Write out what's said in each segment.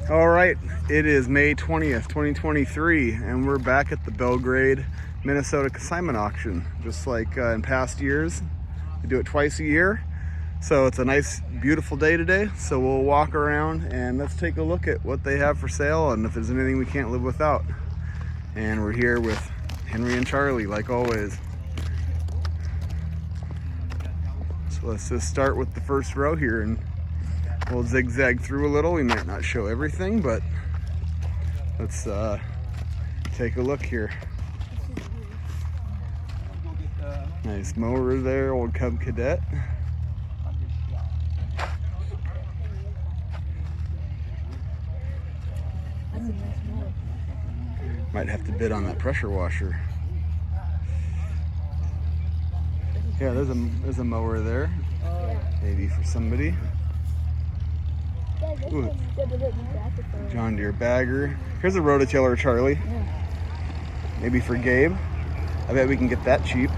All right, it is May 20th, 2023, and we're back at the Belgrade, Minnesota consignment auction. Just like in past years, we do it twice a year. So it's a nice, beautiful day today. So we'll walk around and let's take a look at what they have for sale and if there's anything we can't live without. And we're here with Henry and Charlie, like always. So let's just start with the first row here and we'll zigzag through a little. We might not show everything, but let's take a look here. Nice mower there, old Cub Cadet. Might have to bid on that pressure washer. Yeah, there's a mower there. Maybe for somebody. Ooh. John Deere bagger. Here's a rototiller, Charlie. Maybe for Gabe. I bet we can get that cheap.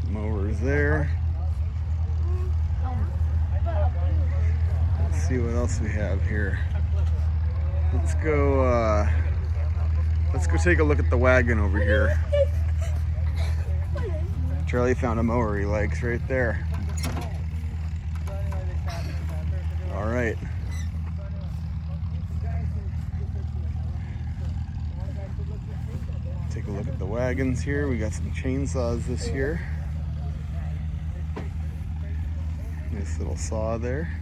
Some mowers there. Let's see what else we have here. Let's go take a look at the wagon over here. Charlie found a mower he likes right there. All right. Take a look at the wagons here. We got some chainsaws this year. Nice little saw there.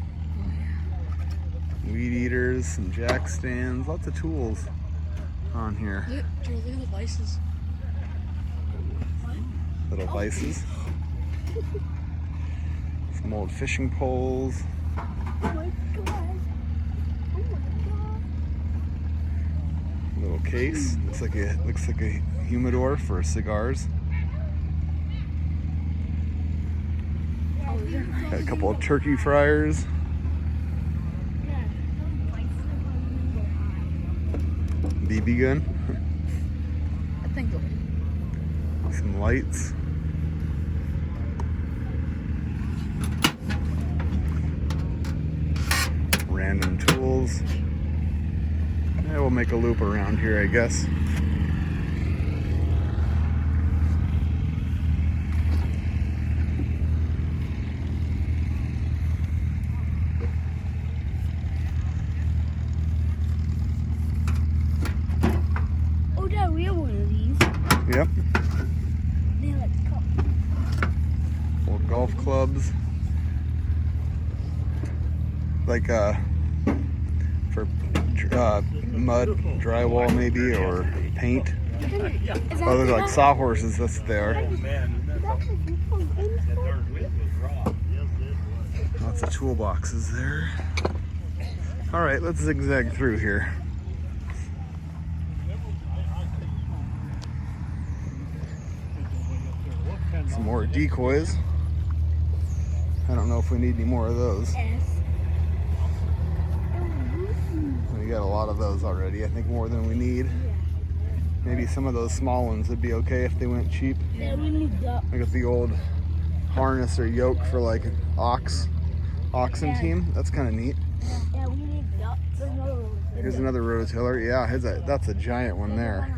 Weed eaters, some jack stands, lots of tools on here. Look at the vices. Little vices. Some old fishing poles. Oh my god. Oh my god. Little case. Looks like a humidor for cigars. Got a couple of turkey fryers. BB gun. I think Some lights. Random tools. Yeah, we'll make a loop around here, I guess. We have one of these. Yep. They're like Old golf clubs. Like for mud, drywall maybe, or paint. Oh, they're like sawhorses, that's what they are. Lots of toolboxes there. All right, let's zigzag through here. Some more decoys. I don't know if we need any more of those. We got a lot of those already. I think more than we need. Maybe some of those small ones would be okay if they went cheap. Yeah, we need ducks. I got the old harness or yoke for like an oxen team. That's kind of neat. Yeah, we need ducks. Here's another rototiller. Yeah, that's a giant one there.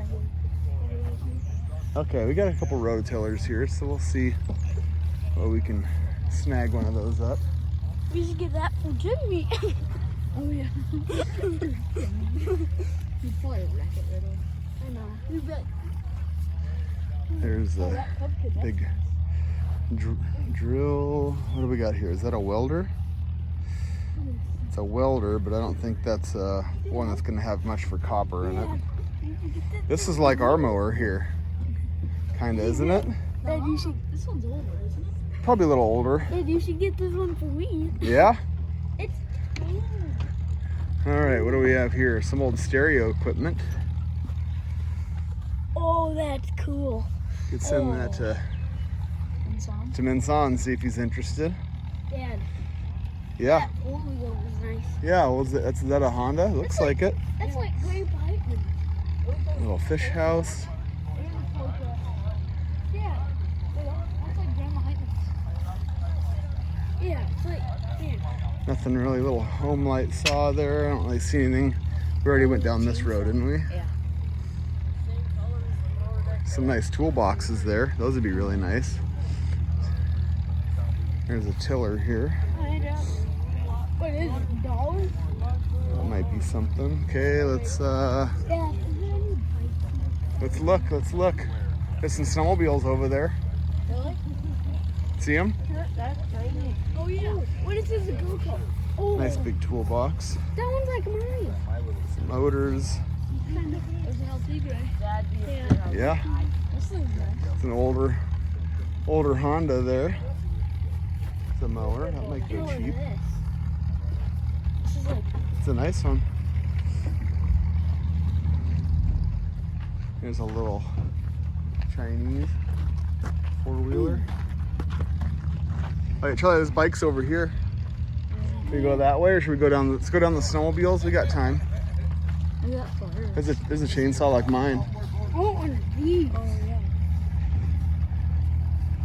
Okay, we got a couple rototillers here, so we'll see what we can snag one of those up. We should get that from Jimmy. Oh yeah. You'd probably wreck it right away. I know. We bet. There's a big drill. What do we got here? Is that a welder? It's a welder, but I don't think that's one that's going to have much for copper in it. This is like our mower here. Kinda, isn't it? Dad, you should. This one's older, isn't it? Probably a little older. Dad, you should get this one for weed. Yeah? It's All right, what do we have here? Some old stereo equipment. Oh, that's cool. Could send that to Minsan, see if he's interested. Dad. Yeah. That old one was nice. Yeah, well, is that a Honda? Looks like it. That's like Grandpa Hickman. Little fish house. Yeah. Nothing really. Little home light saw there. I don't really see anything. We already went down this road, didn't we? Yeah. Some nice toolboxes there. Those would be really nice. There's a tiller here. What is it? Dollars? That might be something. Okay, let's Yeah. Is there any bikes? look. There's some snowmobiles over there. Really? See them? That's tiny. Oh yeah. What is this? A go-kart? Oh, Nice big toolbox. that one's like mine. Some motors. There's an LT guy. Yeah, This thing's nice. it's an older Honda there. It's a mower. That might go What is cheap. this? This is like It's a nice one. Here's a little Chinese four-wheeler. All right, Charlie, there's bikes over here. Should we go that way or should we go down? Let's go down the snowmobiles. We got time. I got fire. There's a chainsaw like mine. I want one of these. Oh, yeah.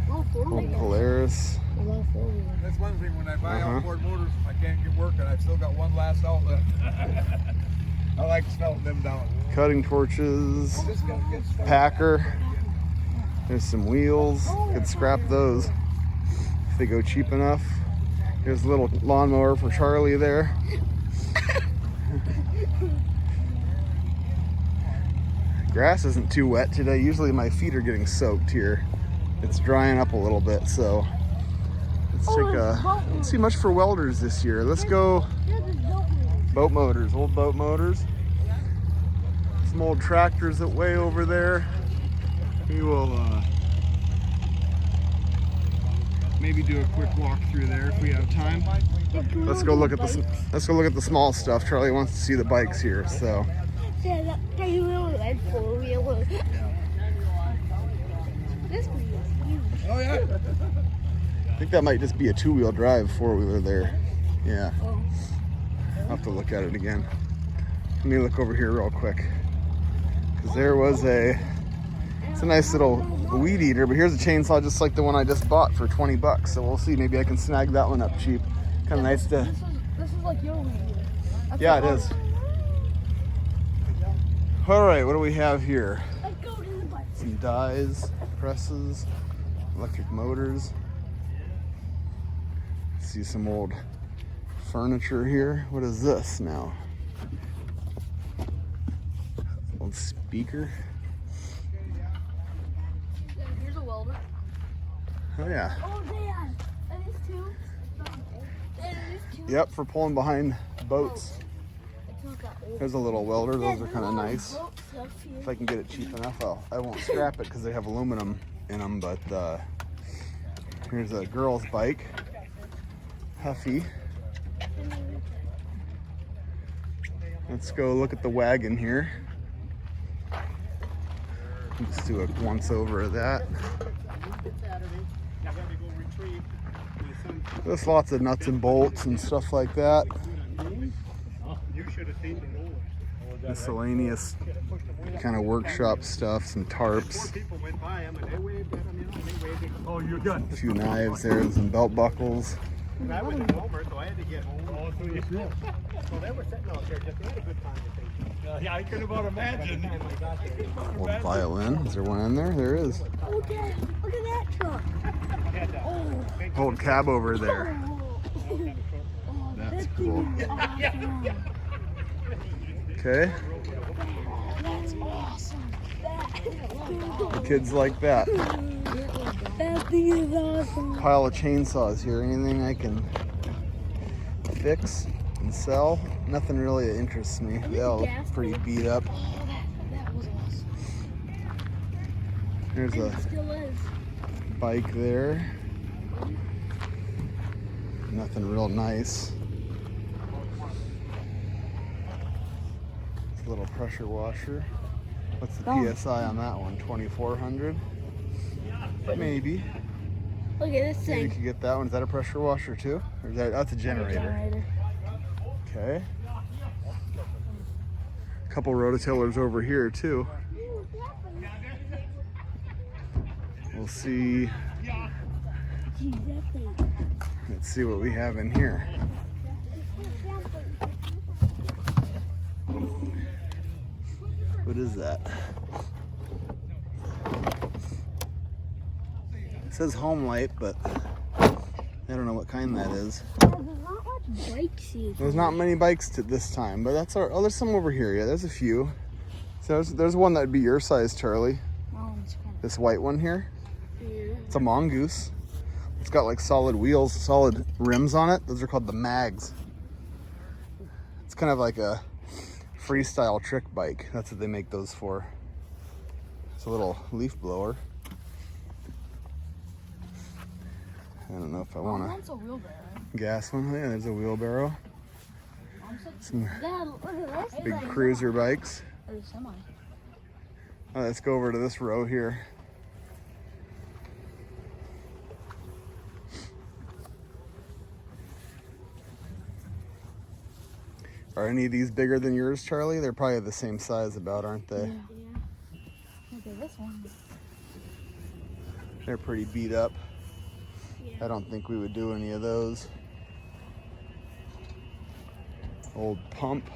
Well, Oh, four-wheeler. Polaris. I love four-wheeler. That's one thing, when I buy Uh-huh. outboard motors, I can't get working. I've still got one last outlet. I like smelting them down. Cutting torches. Just gotta get started. Packer. There's some wheels. Could scrap those if they go cheap enough. Here's a little lawnmower for Charlie there. Grass isn't too wet today. Usually my feet are getting soaked here. It's drying up a little bit, so let's take a. Don't see much for welders this year. Let's go Yeah, there's boat motors. boat motors, old boat motors. Some old tractors that way over there. We will maybe do a quick walk through there if we have time. Let's go look at the small stuff. Charlie wants to see the bikes here, so Yeah, that three-wheeler and four-wheeler. This one is huge. Oh yeah. I think that might just be a two-wheel drive four-wheeler there. Yeah, Oh. I'll have to look at it again. Let me look over here real quick, because there was it's a nice little weed eater, but here's a chainsaw just like the one I just bought for 20 bucks. So we'll see, maybe I can snag that one up cheap. Kind of nice to, This is like your weed. yeah, it is. All right, what do we have here? Let's go to the bike. Some dies, presses, electric motors. See some old furniture here. What is this now? Old speaker. Yeah, here's a welder. Oh yeah. Oh, Dad. Are these two? Dad, are these two? Yep, for pulling behind boats. I took that old. There's a little welder. Those are There's kind of a lot nice. boat stuff here. If I can get it cheap enough, I won't scrap it because they have aluminum in them. But here's a girl's bike, Huffy. Let's go look at the wagon here. Let's do a once over of that. There's lots of nuts and bolts and stuff like that. Miscellaneous kind of workshop stuff, some tarps, Oh, you're good. a few knives there, and some belt buckles. I was at Walmart, so I had to get home. Oh, so you did. So they were sitting out there, just they had a good conversation. Yeah, I could about imagine. Old violin. Is there one in there? There is. Oh, Dad, look at that truck. Oh, Old cab over there. oh, That's that cool. thing is awesome. Okay. That's awesome. The kids like that. That thing is awesome. Pile of chainsaws here. Anything I can fix and sell? Nothing really that interests me. They all look pretty beat up. Oh, that was awesome. Here's And a it still is. bike there. Nothing real nice. It's a little pressure washer. What's the PSI on that one? 2,400? Maybe. Look at this Maybe you thing. could get that one. Is that a pressure washer too? Or is that's a generator? Okay. A couple rototillers over here too. We'll see. Geez, that thing. Let's see what we have in here. What is that? It says home light, but I don't know what kind that is. There's not much bikes here. There's not many bikes to this time, but that's our. Oh, there's some over here. Yeah, there's a few. So there's one that'd be your size, Charlie. Oh, it's kind of. This white one here. Yeah. It's a mongoose. It's got like solid wheels, solid rims on it. Those are called the mags. It's kind of like a freestyle trick bike. That's what they make those for. It's a little leaf blower. I don't know if I want That's a wheelbarrow. to gas one. Yeah, there's a wheelbarrow. Some Dad, look at this. big cruiser bikes. Or a semi. Let's go over to this row here. Are any of these bigger than yours, Charlie? They're probably the same size about, aren't they? Yeah. Look at this one. They're pretty beat up. Yeah. I don't think we would do any of those. Old pump.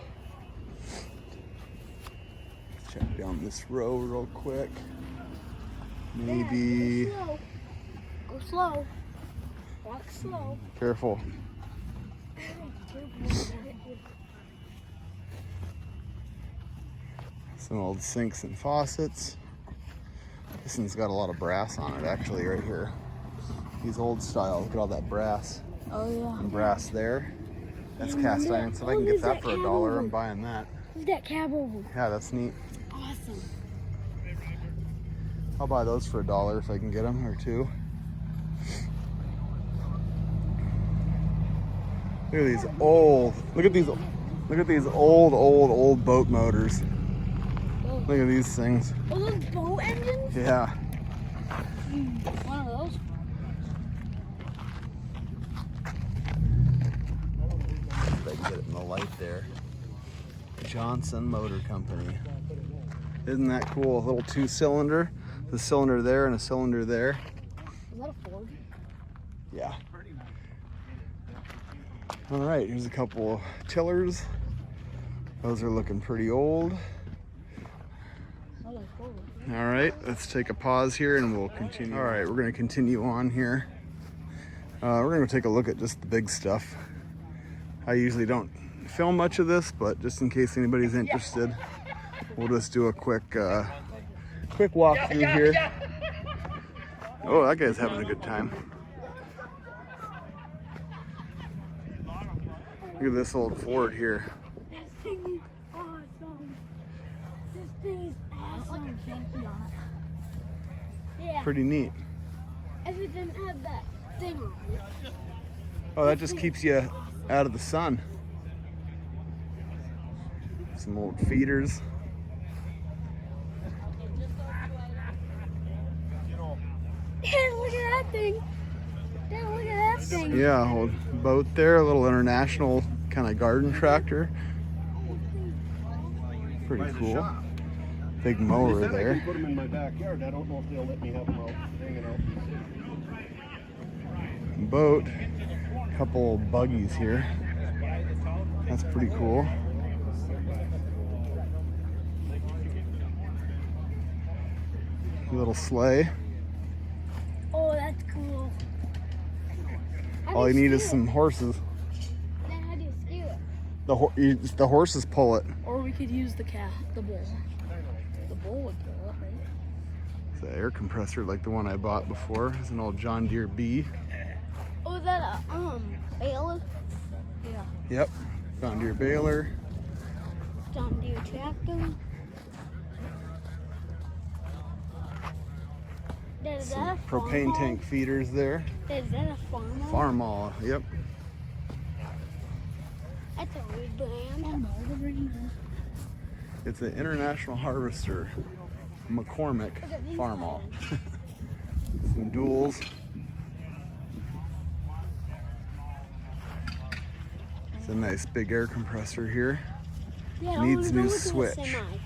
Check down this row real quick. Maybe. Dad, go slow. Walk slow. Careful. Some old sinks and faucets. This one's got a lot of brass on it, actually, right here. These old style. Look at all that brass. Oh, yeah. And brass there. That's cast iron. So if I can get that for $1, I'm buying that. Look at that cab oval. Yeah, that's neat. Awesome. I'll buy those for $1 if I can get them, or $2. Look at these old. Look at these old boat motors. Look at these things. Oh, those boat engines? Yeah. One of those. If I can get it in the light there. Johnson Motor Company. Isn't that cool? A little 2-cylinder. The cylinder there and a cylinder there. Is that a Ford? Yeah. All right, here's a couple of tillers. Those are looking pretty old. Oh, that's Ford. All right, let's take a pause here and we'll continue. All right, we're gonna continue on here. We're gonna take a look at just the big stuff. I usually don't film much of this, but just in case anybody's interested, we'll just do a quick walk through here. Oh, that guy's having a good time. Look at this old Ford here. This thing is awesome. This thing is It's like awesome. a Yankee on it. Yeah. Pretty neat. If it didn't have that thing on it. Oh, that just keeps you out of the sun. Some old feeders. Dad, look at that thing. Dad, look at that thing. Yeah, old boat there, a little international kind of garden tractor. Pretty cool. Big mower there. Put them in my backyard. I don't know if they'll let me have them out hanging out. Boat. Couple buggies here. That's pretty cool. Little sleigh. Oh, that's cool. How All do you need is steer some horses. it? Dad, how do you steer it? The horses pull it. Or we could use the bull. The bull would pull it, right? It's an air compressor like the one I bought before. It's an old John Deere B. Oh, is that a bailiff? Yeah. Yep. John Deere baler. John Deere tractor? Dad, is Some that a farm propane hall? tank feeders there. Dad, is that a farm hall? Farm all. Yep. That's a weird brand. Oh, no, the green It's an International Harvester McCormick Look at these Farm all. guys. Some duals. It's a nice big air compressor here. Dad, I Needs wanna new go look at the switch. semi.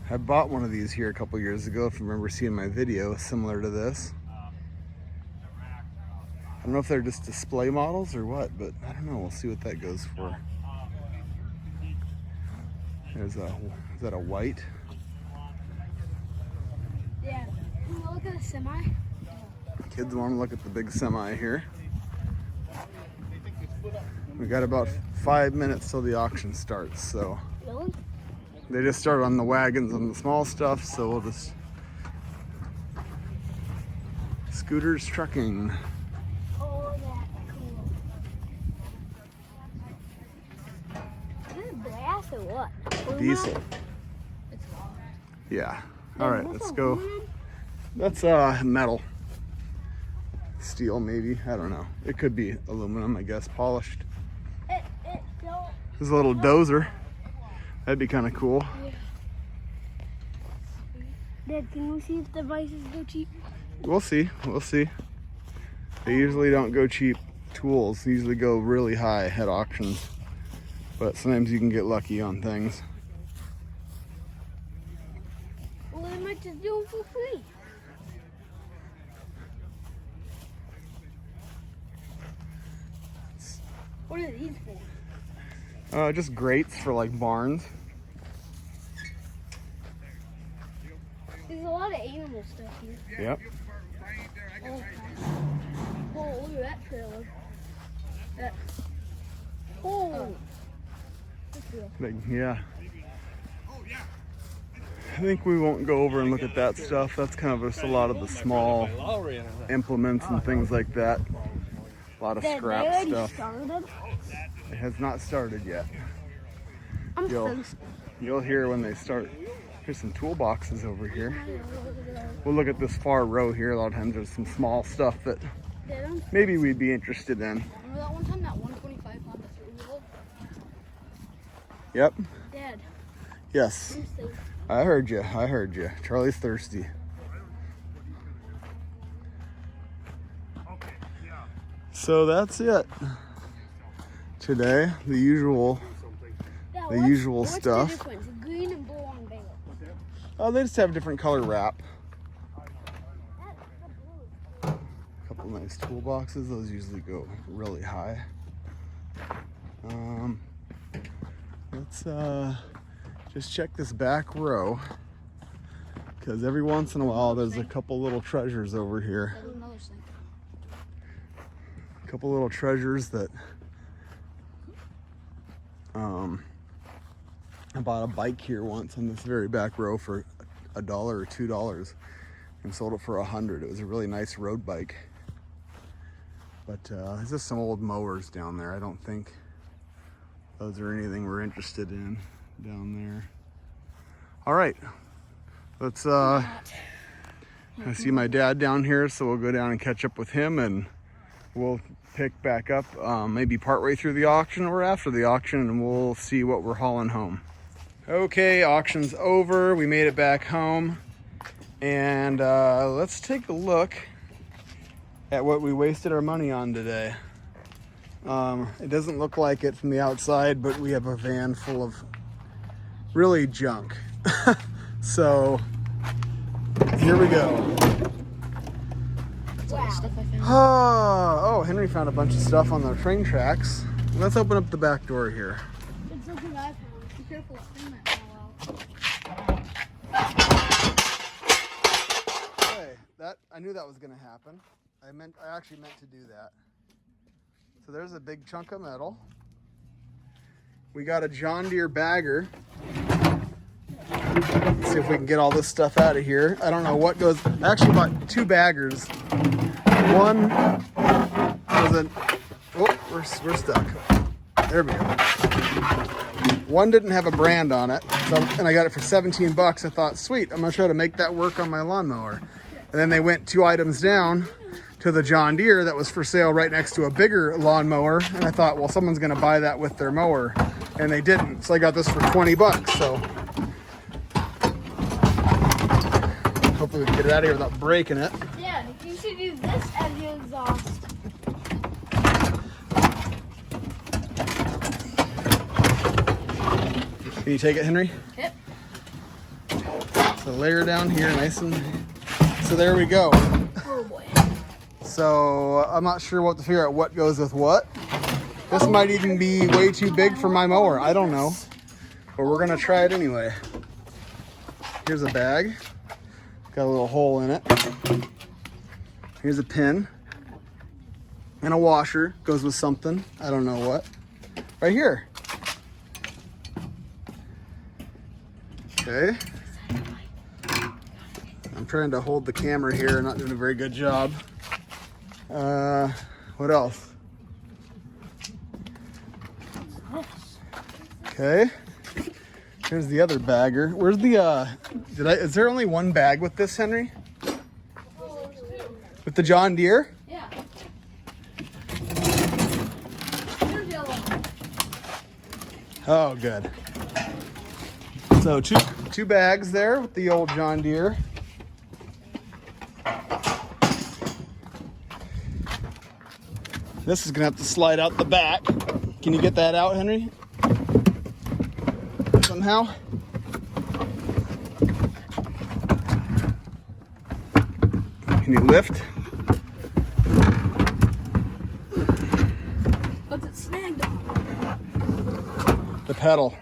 I bought one of these here a couple years ago, if you remember seeing my video similar to this. I don't know if they're just display models or what, but I don't know. We'll see what that goes for. There's a, is that a white? Look at the semi. Kids want to look at the big semi here. We got about 5 minutes till the auction starts, so Really? they just started on the wagons and the small stuff, so we'll just Scooters Trucking. Oh, that's cool. Is it brass or what? Diesel. It's long. Yeah. All right, What's let's a go. woman? That's metal. Steel, maybe. I don't know. It could be aluminum, I guess, polished. It don't. There's a little dozer. That'd be kind of cool. Dad, can we see if the prices go cheap? We'll see. We'll see. They usually don't go cheap tools. They usually go really high at auctions. But sometimes you can get lucky on things. Well, they might just do them for free. What are these for? Just grates for like barns. There's a lot of animal stuff here. Yep. Oh, look at that trailer. Oh. That's real. Big, yeah. I think we won't go over and look at that stuff. That's kind of just a lot of the small implements and things like that. A lot of Dad, they scrap already stuff. started? It has not started yet. I'm You'll, thirsty. you'll hear when they start. Here's some toolboxes over here. We'll look at this far row here. A lot of times there's some small stuff that Dad, I'm maybe we'd be interested in. Remember that one time that 125 Honda three-wheel? Yep. Dad. Yes. I'm thirsty. I heard you. I heard you. Charlie's thirsty. So that's it. Today, the usual Dad, The usual what's stuff. The difference? Green and blue on bagel. Oh, they just have different color wrap. That's the blue. A couple nice toolboxes. Those usually go really high. Let's just check this back row, because every once in a while there's a couple little treasures over here. That was another thing. A couple little treasures that I bought a bike here once on this very back row for $1 or $2 and sold it for $100. It was a really nice road bike. But there's just some old mowers down there. I don't think those are anything we're interested in down there. All right, let's I see my dad down here, so we'll go down and catch up with him, and we'll pick back up maybe partway through the auction or after the auction, and we'll see what we're hauling home. Okay, auction's over. We made it back home, and let's take a look at what we wasted our money on today. It doesn't look like it from the outside, but we have a van full of really junk. So here we go. That's all the stuff I found. Oh, Henry found a bunch of stuff on the train tracks. Let's open up the back door here. It's something I found. Be careful, that thing might fall out. Okay, I knew that was gonna happen. I actually meant to do that. So there's a big chunk of metal. We got a John Deere bagger. Let's see if we can get all this stuff out of here. I don't know what goes. I actually bought 2 baggers. One was a. Oh, we're stuck. There we go. One didn't have a brand on it, and I got it for 17 bucks. I thought, sweet, I'm gonna try to make that work on my lawnmower. And then they went 2 items down to the John Deere that was for sale right next to a bigger lawnmower, and I thought, well, someone's gonna buy that with their mower, and they didn't. So I got this for 20 bucks. So hopefully we can get it out of here without breaking it. Yeah, you should use this as your exhaust. Can you take it, Henry? Yep. So layer down here, nice and. So there we go. Oh boy. So I'm not sure what to figure out what goes with what. This might even be way too big for my mower. I don't know. But we're gonna try it anyway. Here's a bag. Got a little hole in it. Here's a pin. And a washer. Goes with something. I don't know what. Right here. Okay. I'm trying to hold the camera here. Not doing a very good job. What else? Okay. Here's the other bagger. Where's the is there only one bag with this, Henry? With the John Deere? Yeah. There's yellow. Oh, good. So two bags there with the old John Deere. This is gonna have to slide out the back. Can you get that out, Henry? Somehow? Can you lift? What's it snagged on? The pedal.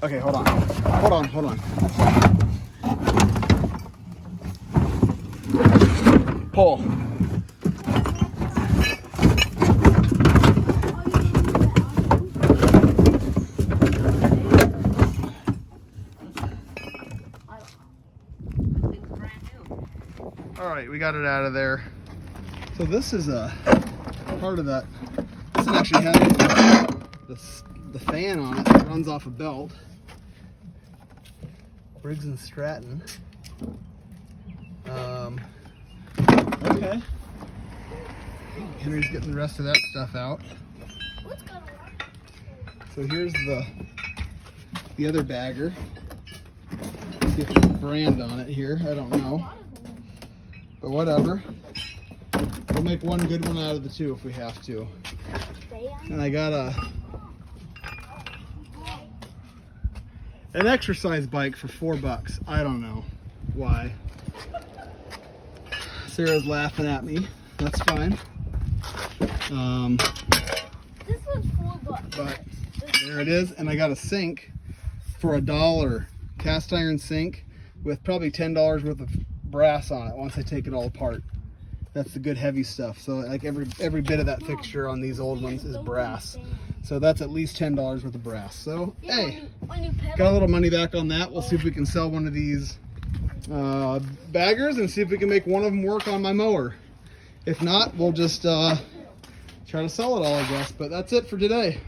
Okay, hold on. Hold on. Pull. All right, we got it out of there. So this is a part of that. This actually has the fan on it that runs off a belt. Briggs and Stratton. Okay. Henry's getting the rest of that stuff out. So here's the other bagger. See if there's a brand on it here. I don't know. But whatever. We'll make one good one out of the two if we have to. And I got an exercise bike for $4. I don't know why. Sarah's laughing at me. That's fine. This was $4. But there it is. And I got a sink for $1. Cast iron sink with probably $10 worth of brass on it once I take it all apart. That's the good heavy stuff. So like every bit of that fixture on these old ones is brass. So that's at least $10 worth of brass. So hey, got a little money back on that. We'll see if we can sell one of these baggers and see if we can make one of them work on my mower. If not, we'll just try to sell it all, I guess. But that's it for today.